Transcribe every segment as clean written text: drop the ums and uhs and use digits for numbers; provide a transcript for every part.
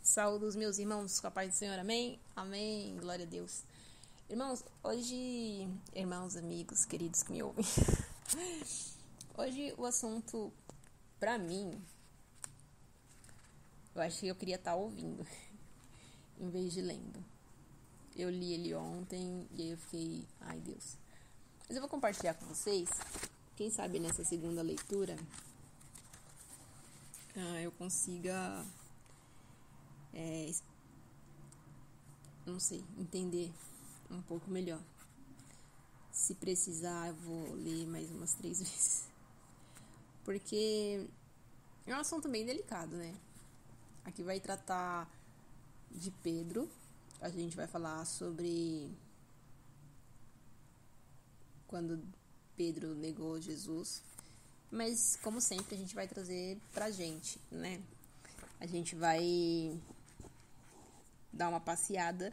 Saúde os meus irmãos com a paz do Senhor, amém? Amém, glória a Deus. Irmãos, hoje, irmãos, amigos, queridos que me ouvem, hoje o assunto, pra mim, eu acho que eu queria estar ouvindo, em vez de lendo. Eu li ele ontem e aí eu fiquei, ai Deus. Mas eu vou compartilhar com vocês, quem sabe nessa segunda leitura, eu consiga... não sei, entender um pouco melhor. Se precisar, eu vou ler mais umas 3 vezes. Porque é um assunto bem delicado, né? Aqui vai tratar de Pedro. A gente vai falar sobre quando Pedro negou Jesus. Mas, como sempre, a gente vai trazer pra gente, né? A gente vai dar uma passeada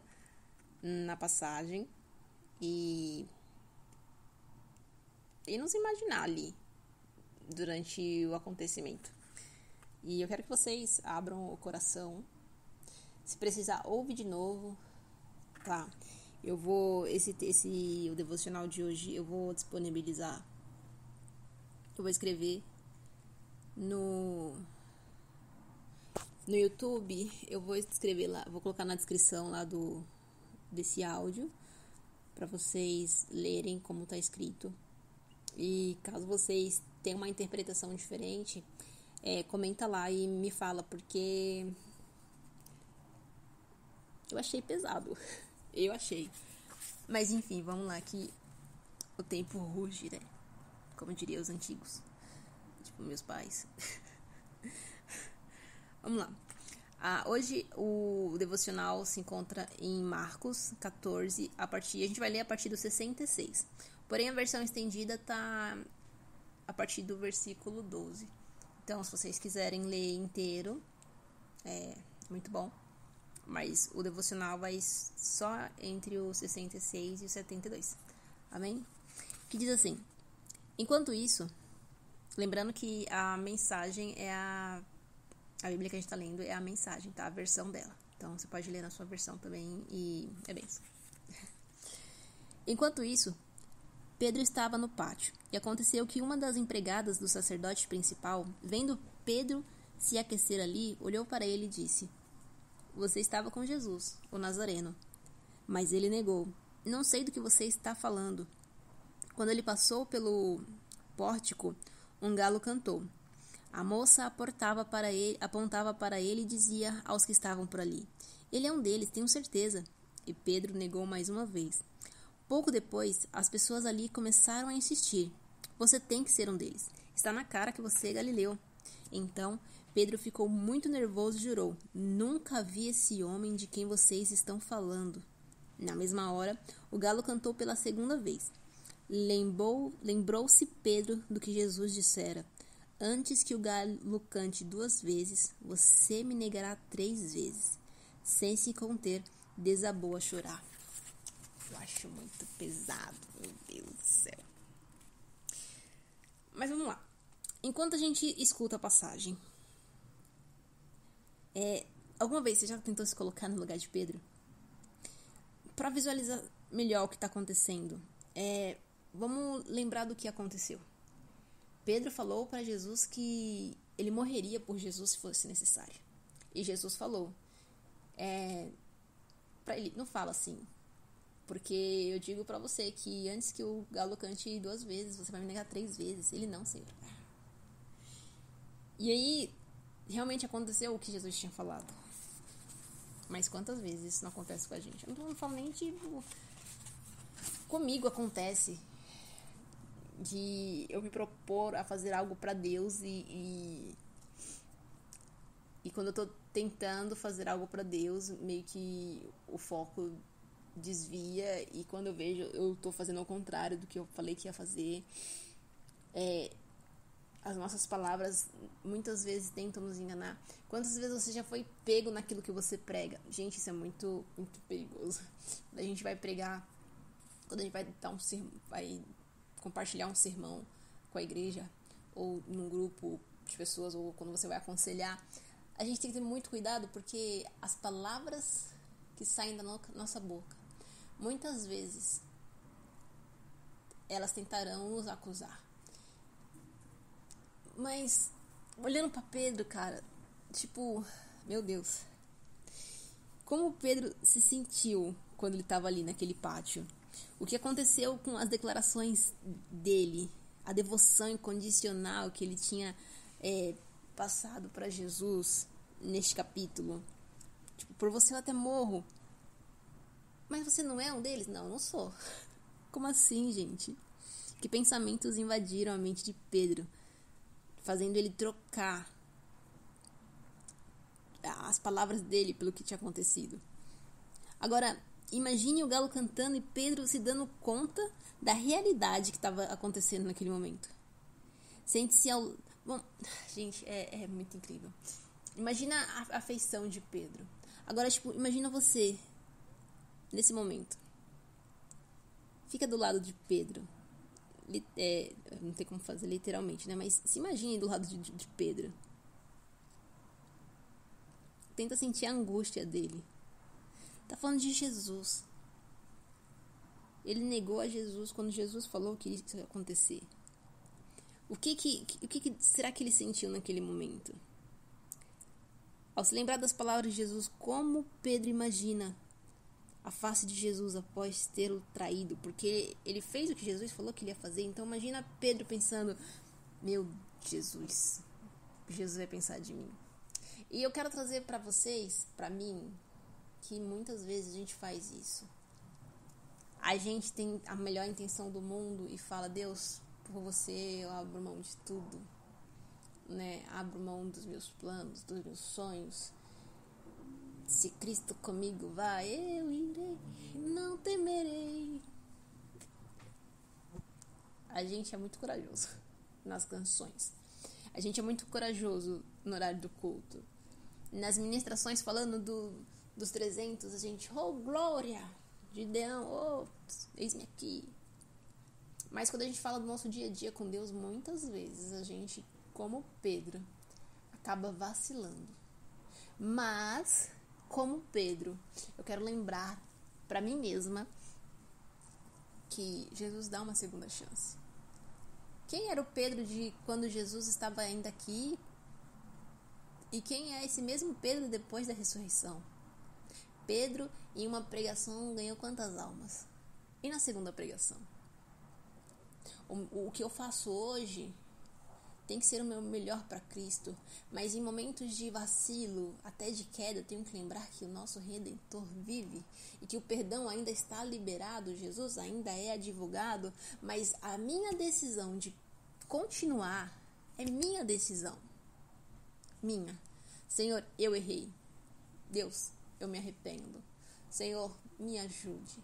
na passagem e nos imaginar ali durante o acontecimento. E eu quero que vocês abram o coração. Se precisar, ouve de novo, tá? Eu vou o devocional de hoje eu vou disponibilizar. Eu vou escrever no YouTube, eu vou escrever lá, vou colocar na descrição lá desse áudio para vocês lerem como tá escrito. E caso vocês tenham uma interpretação diferente, comenta lá e me fala, porque eu achei pesado. Eu achei. Mas enfim, vamos lá que o tempo ruge, né? Como diriam os antigos. Tipo, meus pais. Vamos lá. Hoje o devocional se encontra em Marcos 14, a gente vai ler a partir do 66. Porém, a versão estendida está a partir do versículo 12. Então, se vocês quiserem ler inteiro, é muito bom. Mas o devocional vai só entre o 66 e o 72. Amém? Que diz assim: enquanto isso, lembrando que a mensagem é a Bíblia que a gente está lendo é a mensagem, tá? A versão dela. Então, você pode ler na sua versão também e é benção. Enquanto isso, Pedro estava no pátio, e aconteceu que uma das empregadas do sacerdote principal, vendo Pedro se aquecer ali, olhou para ele e disse: você estava com Jesus, o Nazareno. Mas ele negou: não sei do que você está falando. Quando ele passou pelo pórtico, um galo cantou. A moça apontava para ele e dizia aos que estavam por ali: ele é um deles, tenho certeza. E Pedro negou mais uma vez. Pouco depois, as pessoas ali começaram a insistir: você tem que ser um deles. Está na cara que você é galileu. Então, Pedro ficou muito nervoso e jurou: nunca vi esse homem de quem vocês estão falando. Na mesma hora, o galo cantou pela segunda vez. Lembrou-se Pedro do que Jesus dissera: antes que o galo cante 2 vezes, você me negará 3 vezes. Sem se conter, desabou a chorar. Eu acho muito pesado, meu Deus do céu. Mas vamos lá. Enquanto a gente escuta a passagem, alguma vez você já tentou se colocar no lugar de Pedro? Para visualizar melhor o que está acontecendo, vamos lembrar do que aconteceu. Pedro falou para Jesus que ele morreria por Jesus se fosse necessário. E Jesus falou para ele: não fala assim, porque eu digo para você que antes que o galo cante 2 vezes, você vai me negar 3 vezes. Ele: não, Senhor. E aí, realmente aconteceu o que Jesus tinha falado. Mas quantas vezes isso não acontece com a gente? Eu não falo nem tipo... comigo acontece de eu me propor a fazer algo pra Deus e quando eu tô tentando fazer algo pra Deus, meio que o foco desvia, e quando eu vejo, eu tô fazendo ao contrário do que eu falei que ia fazer. As nossas palavras muitas vezes tentam nos enganar. Quantas vezes você já foi pego naquilo que você prega? Gente, isso é muito, muito perigoso. Quando a gente vai pregar, quando a gente vai compartilhar um sermão com a igreja, ou num grupo de pessoas, ou quando você vai aconselhar, a gente tem que ter muito cuidado, porque as palavras que saem da nossa boca, muitas vezes, elas tentarão nos acusar. Mas, olhando para Pedro, cara, tipo, meu Deus, como Pedro se sentiu quando ele estava ali naquele pátio? O que aconteceu com as declarações dele, a devoção incondicional que ele tinha passado para Jesus neste capítulo? Tipo, por você eu até morro. Mas você não é um deles? Não, não sou. Como assim, gente? Que pensamentos invadiram a mente de Pedro, fazendo ele trocar as palavras dele pelo que tinha acontecido. Agora, imagine o galo cantando e Pedro se dando conta da realidade que estava acontecendo naquele momento. Sente-se ao... Bom, gente, é muito incrível. Imagina a afeição de Pedro. Agora, tipo, imagina você nesse momento. Fica do lado de Pedro. Não tem como fazer literalmente, né? Mas se imagine do lado de Pedro. Tenta sentir a angústia dele. Tá falando de Jesus. Ele negou a Jesus quando Jesus falou que isso ia acontecer. O que será que ele sentiu naquele momento? Ao se lembrar das palavras de Jesus, como Pedro imagina a face de Jesus após tê-lo traído? Porque ele fez o que Jesus falou que ele ia fazer. Então imagina Pedro pensando, meu Jesus vai pensar de mim. E eu quero trazer para vocês, para mim, que muitas vezes a gente faz isso. A gente tem a melhor intenção do mundo e fala, Deus, por você eu abro mão de tudo, né? Abro mão dos meus planos, dos meus sonhos. Se Cristo comigo vai, eu irei, não temerei. A gente é muito corajoso nas canções. A gente é muito corajoso no horário do culto. Nas ministrações falando dos 300, a gente, oh glória, Gideão, oh, eis-me aqui. Mas quando a gente fala do nosso dia a dia com Deus, muitas vezes a gente, como Pedro, acaba vacilando. Mas, como Pedro, eu quero lembrar para mim mesma que Jesus dá uma segunda chance. Quem era o Pedro de quando Jesus estava ainda aqui? E quem é esse mesmo Pedro depois da ressurreição? Pedro, em uma pregação, ganhou quantas almas? E na segunda pregação? O que eu faço hoje tem que ser o meu melhor para Cristo. Mas em momentos de vacilo, até de queda, eu tenho que lembrar que o nosso Redentor vive. E que o perdão ainda está liberado. Jesus ainda é advogado. Mas a minha decisão de continuar é minha decisão. Minha. Senhor, eu errei. Deus, eu me arrependo. Senhor, me ajude.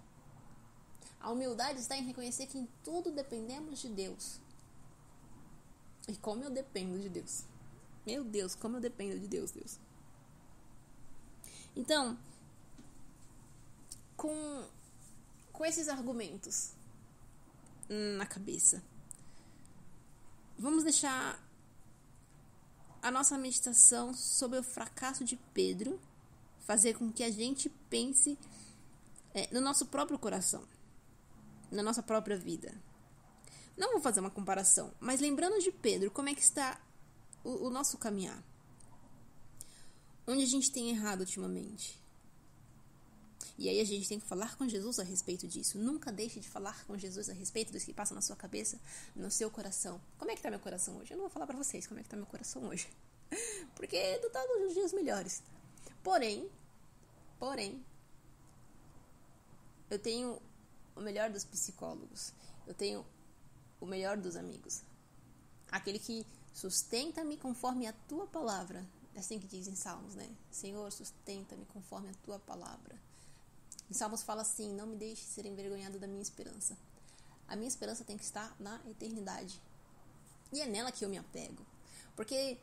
A humildade está em reconhecer que em tudo dependemos de Deus. E como eu dependo de Deus. Meu Deus, como eu dependo de Deus. Então, com esses argumentos na cabeça, vamos deixar a nossa meditação sobre o fracasso de Pedro fazer com que a gente pense no nosso próprio coração, na nossa própria vida. Não vou fazer uma comparação, mas lembrando de Pedro, como é que está o nosso caminhar? Onde a gente tem errado ultimamente? E aí a gente tem que falar com Jesus a respeito disso. Nunca deixe de falar com Jesus a respeito do que passa na sua cabeça, no seu coração. Como é que está meu coração hoje? Eu não vou falar para vocês como é que está meu coração hoje. Porque não está nos dias melhores. Porém, eu tenho o melhor dos psicólogos. Eu tenho o melhor dos amigos. Aquele que sustenta-me conforme a tua palavra. É assim que diz em Salmos, né? Senhor, sustenta-me conforme a tua palavra. Em Salmos fala assim, não me deixe ser envergonhado da minha esperança. A minha esperança tem que estar na eternidade. E é nela que eu me apego. Porque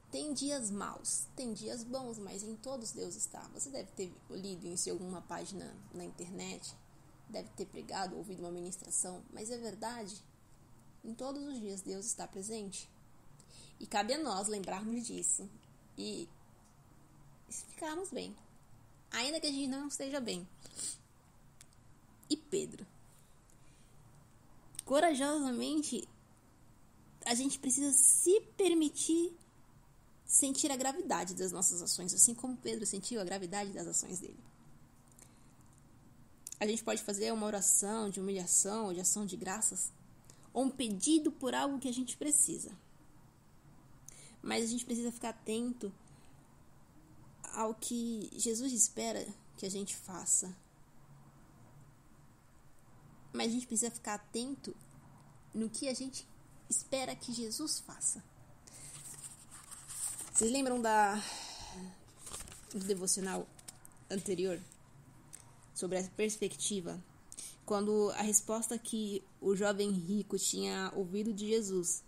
tem dias maus, tem dias bons, mas em todos Deus está. Você deve ter lido em alguma página na internet, deve ter pregado, ouvido uma ministração, mas é verdade. Em todos os dias Deus está presente. E cabe a nós lembrarmos disso. E ficarmos bem, ainda que a gente não esteja bem. E Pedro, corajosamente, a gente precisa se permitir sentir a gravidade das nossas ações, assim como Pedro sentiu a gravidade das ações dele. A gente pode fazer uma oração de humilhação ou de ação de graças, ou um pedido por algo que a gente precisa. Mas a gente precisa ficar atento ao que Jesus espera que a gente faça. Mas a gente precisa ficar atento no que a gente espera que Jesus faça. Vocês lembram do devocional anterior? Sobre a perspectiva, quando a resposta que o jovem rico tinha ouvido de Jesus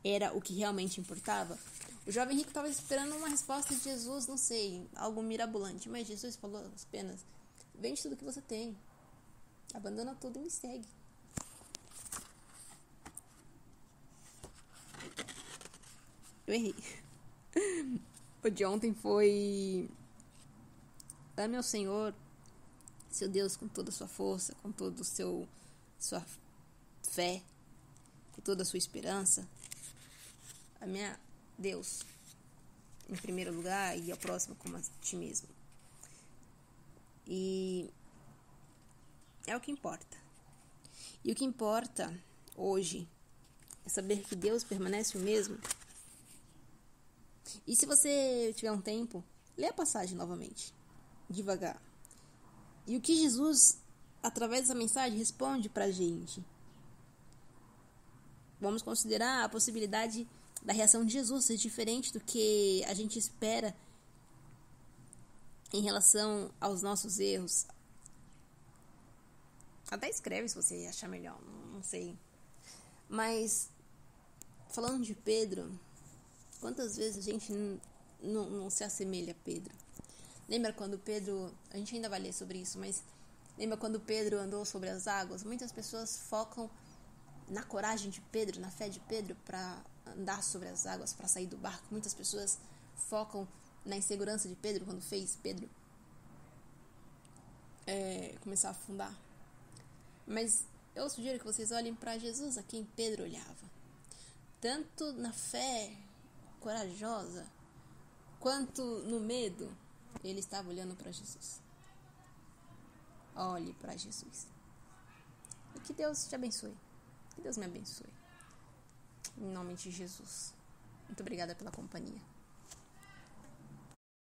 era o que realmente importava. O jovem rico estava esperando uma resposta de Jesus, não sei, algo mirabolante, mas Jesus falou apenas: vende tudo que você tem, abandona tudo e me segue. Eu errei. O de ontem foi: ame ao Senhor, seu Deus, com toda a sua força, com toda sua fé, com toda a sua esperança. Ame a Deus em primeiro lugar e ao próximo como a ti mesmo. E é o que importa. E o que importa hoje é saber que Deus permanece o mesmo. E se você tiver um tempo, lê a passagem novamente, devagar. E o que Jesus, através dessa mensagem, responde pra gente? Vamos considerar a possibilidade da reação de Jesus ser diferente do que a gente espera em relação aos nossos erros. Até escreve se você achar melhor, não sei. Mas, falando de Pedro, quantas vezes a gente não se assemelha a Pedro? Lembra quando Pedro... A gente ainda vai ler sobre isso, mas... Lembra quando Pedro andou sobre as águas? Muitas pessoas focam na coragem de Pedro, na fé de Pedro, para andar sobre as águas, para sair do barco. Muitas pessoas focam na insegurança de Pedro, quando fez Pedro começar a afundar. Mas eu sugiro que vocês olhem para Jesus, a quem Pedro olhava. Tanto na fé corajosa, quanto no medo, ele estava olhando para Jesus. Olhe para Jesus. E que Deus te abençoe. Que Deus me abençoe. Em nome de Jesus. Muito obrigada pela companhia.